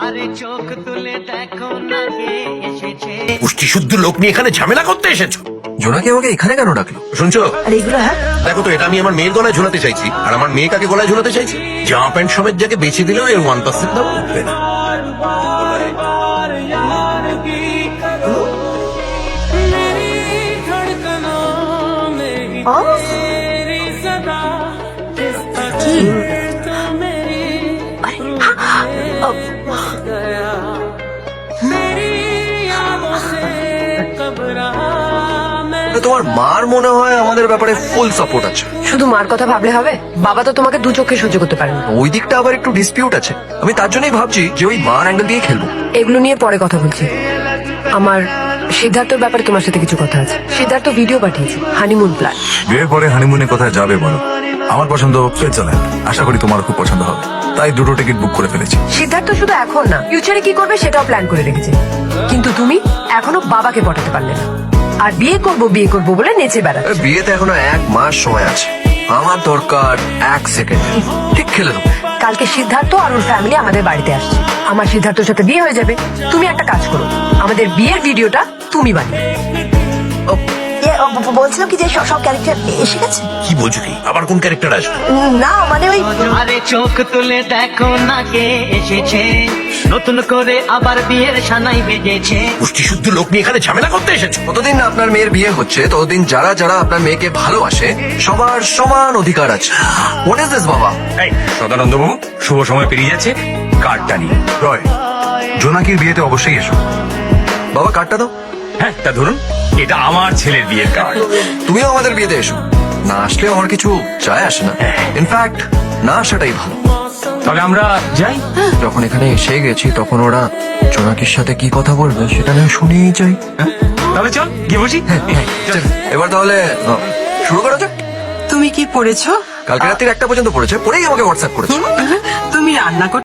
আরে চোখ তুলে দেখো না কে এসেছে। পুষ্টি শুদ্ধ লোক নিয়ে এখানে ঝামেলা করতে এসেছো? জোনাকি আমাকে এখানে কেন ডাকলো? শুনছো? আর এগুলো হ্যাঁ দেখো তো, এটা আমি আমার মেয়ের গলায় ঝোলাতে চাইছি, আর আমার মেয়ে কাকে গলায় ঝোলাতে চাইছি? জামা প্যান্ট সমেত যাকে বেঁচে দিলেও এর 1% দাম উঠবে না। ও কি তোমার মার মনে হয় আমাদের ব্যাপারে ফুল সাপোর্ট আছে। শুধু মার কথা ভাবলে হবে? বাবা তো তোমাকে দু চোখে সহ্য করতে পারে না। ওই দিকটা আবার একটু ডিসপিউট আছে। আমি তার জন্যই ভাবছি যে ওই মার অ্যাঙ্গেল দিয়ে খেলবো। এগুলো নিয়ে পরে কথা বলছি। আমার সিদ্ধার্থর ব্যাপারে তোমার সাথে কিছু কথা আছে। সিদ্ধার্থ ভিডিও পাঠিয়েছে হানিমুন প্ল্যান। বিয়ের পরে হানিমুনে কোথায় যাবে বলো? আমার পছন্দ সুইজারল্যান্ড, আশা করি তোমার খুব পছন্দ হবে, তাই দুটো টিকিট বুক করে ফেলেছি। সিদ্ধার্থ শুধু এখন না, ফিউচারে কি করবে সেটাও প্ল্যান করে রেখেছে। কিন্তু তুমি এখনো বাবাকে পটাতে পারলে না, আর বিয়ে করব বলে নেচে বেড়াচ্ছ। বিয়েতে এখনো 1 মাস সময় আছে। আমার দরকার 1 সেকেন্ড, ঠিক খেলে দেবো। কালকে সিদ্ধার্থ আর ওর ফ্যামিলি আমাদের বাড়িতে আসছে। আমার সিদ্ধার্থর সাথে বিয়ে হয়ে যাবে। তুমি একটা কাজ করো, আমাদের বিয়ের ভিডিওটা তুমি বানিয়ে। বলছিলাম কি যে সব ক্যারেক্টার এসে গেছে। কি বলছো? কি আবার কোন ক্যারেক্টার আসবে? না মানে ওই আরে চোখ তুলে দেখো না কে এসেছে, নতুন করে আবার বিয়ের সানাই বেজেছে। পুষ্টি শুদ্ধ লোক নিয়ে এখানে ঝামেলা করতে এসেছো? ততদিন না আপনার মেয়ের বিয়ে হচ্ছে, ততদিন যারা যারা আপনার মেয়েকে ভালোবাসে সবার সমান অধিকার আছে। হোয়াট ইজ দিস বাবা? এই সদানন্দ বাবু, শুভ সময় পেরিয়ে যাচ্ছে, কার্ডটা নিয়ে রয় জোনাকির বিয়েতে অবশ্যই এসো। বাবা কার্ডটা দাও। হ্যাঁ, তা ধরুন, এটা আমার ছেলের বিয়ের কার্ড। তুমিও আমাদের বিয়েতে এসো। না আসলে আমার কিছু যায় আসে না। ইনফ্যাক্ট না আসাটাই ভালো। তবে আমরা যাই। যখন এখানে এসে গেছি তখন ওরা জোনাকির সাথে কি কথা বলবে সেটা না শুনেই যাই। তাহলে চল গিয়ে বসি। চল, এবার তাহলে শুরু করা যাক। তুমি কি পড়েছো? কালকে রাত্রির 1টা পর্যন্ত পড়েছে, পরেই আমাকে হোয়াটসঅ্যাপ করেছে। তুমি রান্না